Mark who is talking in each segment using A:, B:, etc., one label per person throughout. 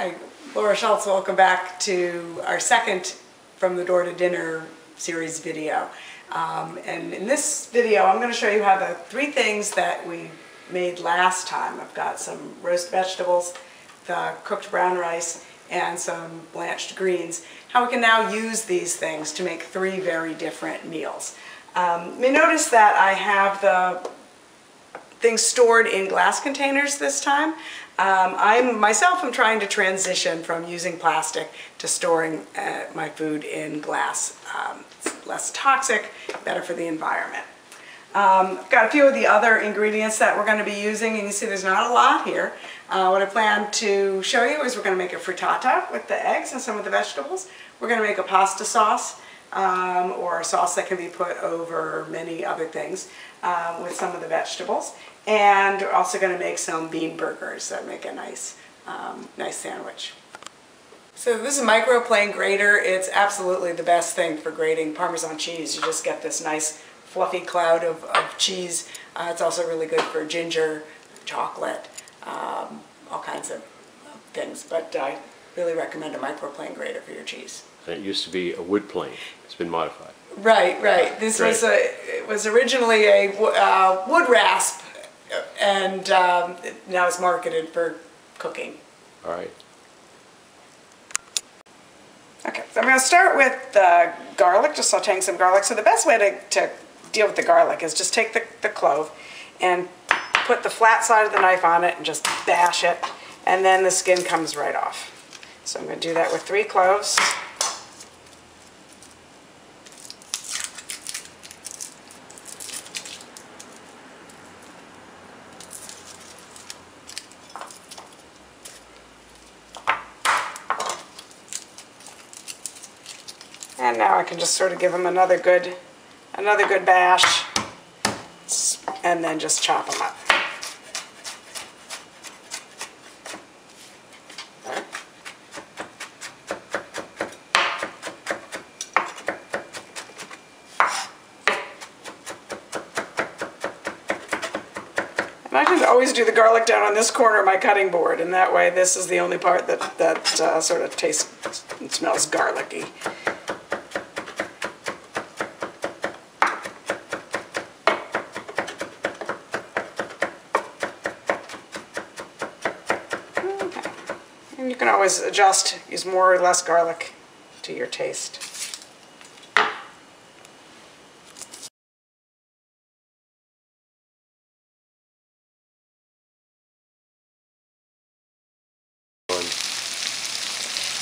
A: Hi, Laura Schultz. Welcome back to our second From the Door to Dinner series video. And in this video, I'm going to show you how the 3 things that we made last time. I've got some roast vegetables, the cooked brown rice, and some blanched greens. How we can now use these things to make 3 very different meals. You may notice that I have the things stored in glass containers this time. I myself am trying to transition from using plastic to storing my food in glass. It's less toxic, better for the environment. I've got a few of the other ingredients that we're going to be using, and you see there's not a lot here. What I plan to show you is we're going to make a frittata with the eggs and some of the vegetables. We're going to make a pasta sauce, or a sauce that can be put over many other things with some of the vegetables. And we're also going to make some bean burgers that make a nice sandwich. So this is a microplane grater. It's absolutely the best thing for grating Parmesan cheese. You just get this nice fluffy cloud of cheese. It's also really good for ginger, chocolate, all kinds of things. But I really recommend a microplane grater for your cheese.
B: And it used to be a wood plane. It's been modified.
A: Right, right. This was originally a wood rasp, and now it's marketed for cooking.
B: All right.
A: Okay, so I'm going to start with the garlic, just sauteing some garlic. So the best way to deal with the garlic is just take the clove and put the flat side of the knife on it and just bash it, and then the skin comes right off. So I'm going to do that with 3 cloves. And now I can just sort of give them another good bash, and then just chop them up. And I can always do the garlic down on this corner of my cutting board, and that way this is the only part that sort of tastes and smells garlicky. And you can always adjust, use more or less garlic to your taste.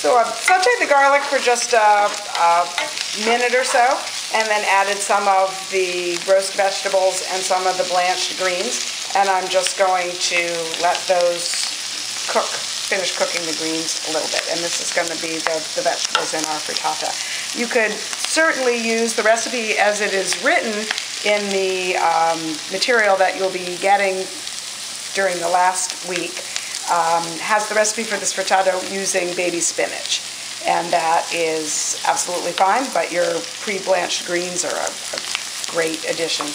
A: So I've sauteed the garlic for just a minute or so, and then added some of the roast vegetables and some of the blanched greens, and I'm just going to let those finish cooking the greens a little bit, and this is going to be the vegetables in our frittata. You could certainly use the recipe as it is written in the material that you'll be getting during the last week. Has the recipe for this frittata using baby spinach, and that is absolutely fine, but your pre-blanched greens are a great addition.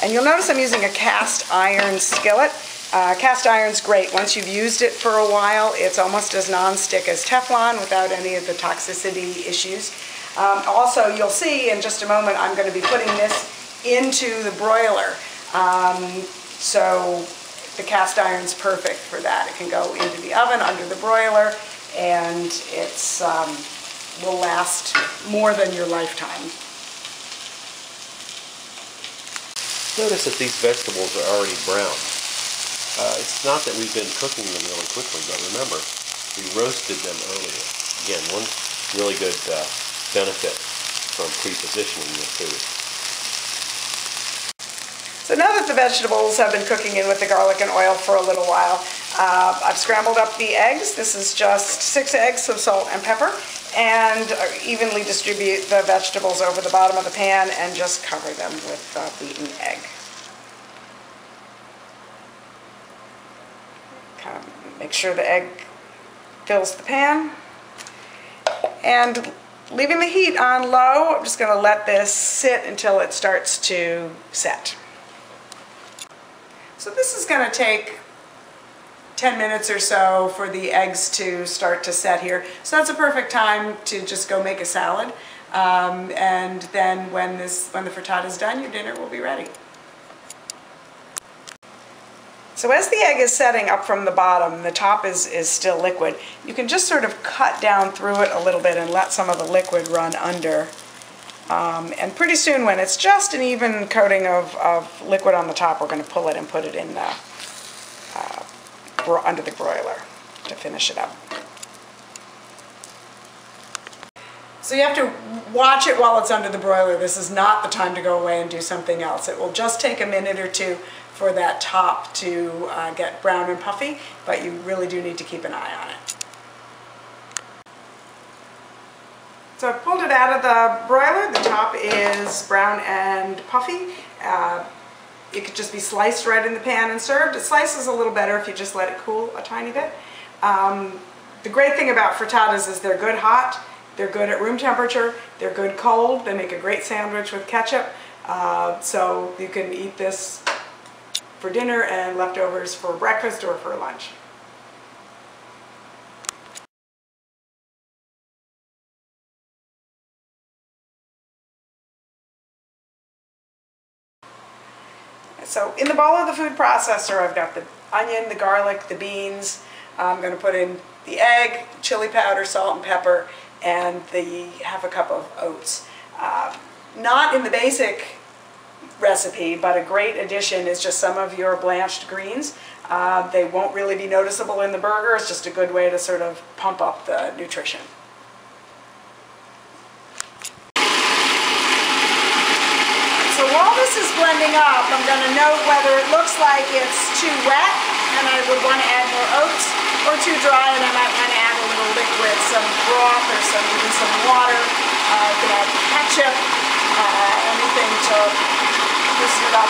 A: And you'll notice I'm using a cast iron skillet. Cast iron's great. Once you've used it for a while, it's almost as non-stick as Teflon without any of the toxicity issues. Also, you'll see in just a moment, I'm going to be putting this into the broiler. So the cast iron's perfect for that. It can go into the oven under the broiler, and it's will last more than your lifetime.
B: Notice that these vegetables are already brown. It's not that we've been cooking them really quickly, but remember, we roasted them earlier. Again, one really good benefit from pre-positioning the food.
A: So now that the vegetables have been cooking in with the garlic and oil for a little while, I've scrambled up the eggs. This is just 6 eggs of salt and pepper, and evenly distribute the vegetables over the bottom of the pan and just cover them with beaten egg. Kind of make sure the egg fills the pan, and leaving the heat on low, I'm just going to let this sit until it starts to set. So this is going to take 10 minutes or so for the eggs to start to set here. So that's a perfect time to just go make a salad. And then when the frittata is done, your dinner will be ready. So as the egg is setting up from the bottom, the top is still liquid, you can just sort of cut down through it a little bit and let some of the liquid run under. And pretty soon, when it's just an even coating of liquid on the top, we're going to pull it and put it in the under the broiler to finish it up. So you have to watch it while it's under the broiler. This is not the time to go away and do something else. It will just take a minute or two for that top to get brown and puffy, but you really do need to keep an eye on it. So I've pulled it out of the broiler. The top is brown and puffy. It could just be sliced right in the pan and served. It slices a little better if you just let it cool a tiny bit. The great thing about frittatas is they're good hot, they're good at room temperature, they're good cold, they make a great sandwich with ketchup. So you can eat this for dinner and leftovers for breakfast or for lunch. So in the bowl of the food processor, I've got the onion, the garlic, the beans. I'm going to put in the egg, chili powder, salt and pepper, and the half a cup of oats. Not in the basic recipe, but a great addition is just some of your blanched greens. They won't really be noticeable in the burger. It's just a good way to sort of pump up the nutrition. So while this is blending up, I'm going to note whether it looks like it's too wet and I would want to add more oats, or too dry and I might want to add a little liquid, some broth or even some water. You can add ketchup, anything to loosen it up.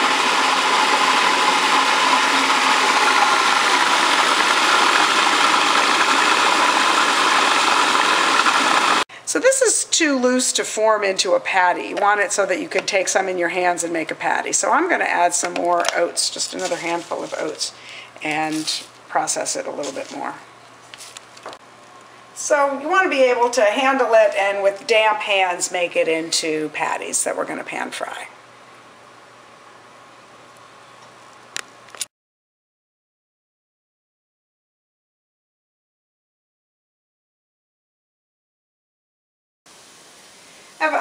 A: So this is too loose to form into a patty. You want it so that you could take some in your hands and make a patty. So I'm going to add some more oats, just another handful of oats, and process it a little bit more. So you want to be able to handle it and with damp hands make it into patties that we're going to pan fry. I have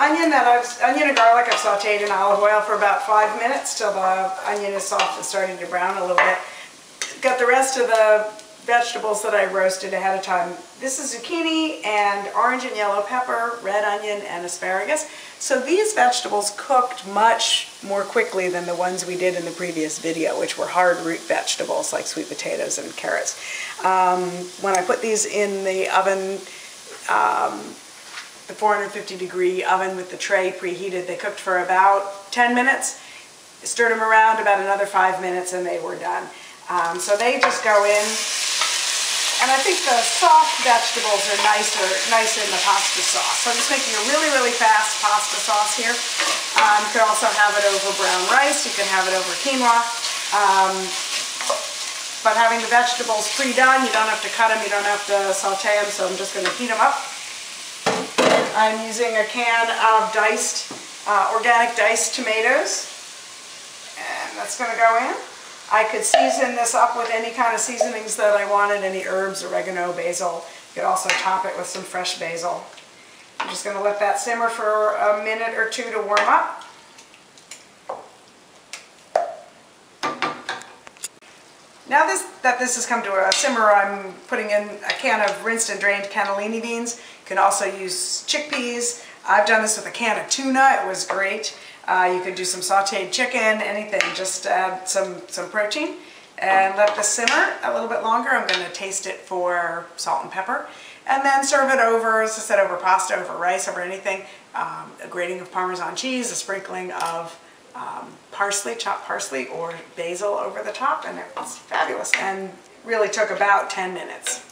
A: onion and garlic I've sauteed in olive oil for about 5 minutes till the onion is soft and starting to brown a little bit. Got the rest of the vegetables that I roasted ahead of time. This is zucchini and orange and yellow pepper, red onion, and asparagus. So these vegetables cooked much more quickly than the ones we did in the previous video, which were hard root vegetables like sweet potatoes and carrots. When I put these in the oven, the 450-degree oven with the tray preheated, they cooked for about 10 minutes. Stirred them around about another 5 minutes and they were done. So they just go in, and I think the soft vegetables are nicer in the pasta sauce. So I'm just making a really, really fast pasta sauce here. You can also have it over brown rice, you can have it over quinoa. But having the vegetables pre-done, you don't have to cut them, you don't have to saute them, so I'm just going to heat them up. I'm using a can of organic diced tomatoes, and that's going to go in. I could season this up with any kind of seasonings that I wanted, any herbs, oregano, basil. You could also top it with some fresh basil. I'm just going to let that simmer for a minute or two to warm up. Now that this has come to a simmer, I'm putting in a can of rinsed and drained cannellini beans. You can also use chickpeas. I've done this with a can of tuna. It was great. You could do some sauteed chicken, anything. Just add some protein and let this simmer a little bit longer. I'm going to taste it for salt and pepper. And then serve it over, as I said, over pasta, over rice, over anything. A grating of Parmesan cheese, a sprinkling of parsley, chopped parsley or basil over the top, and it's fabulous. And really took about 10 minutes.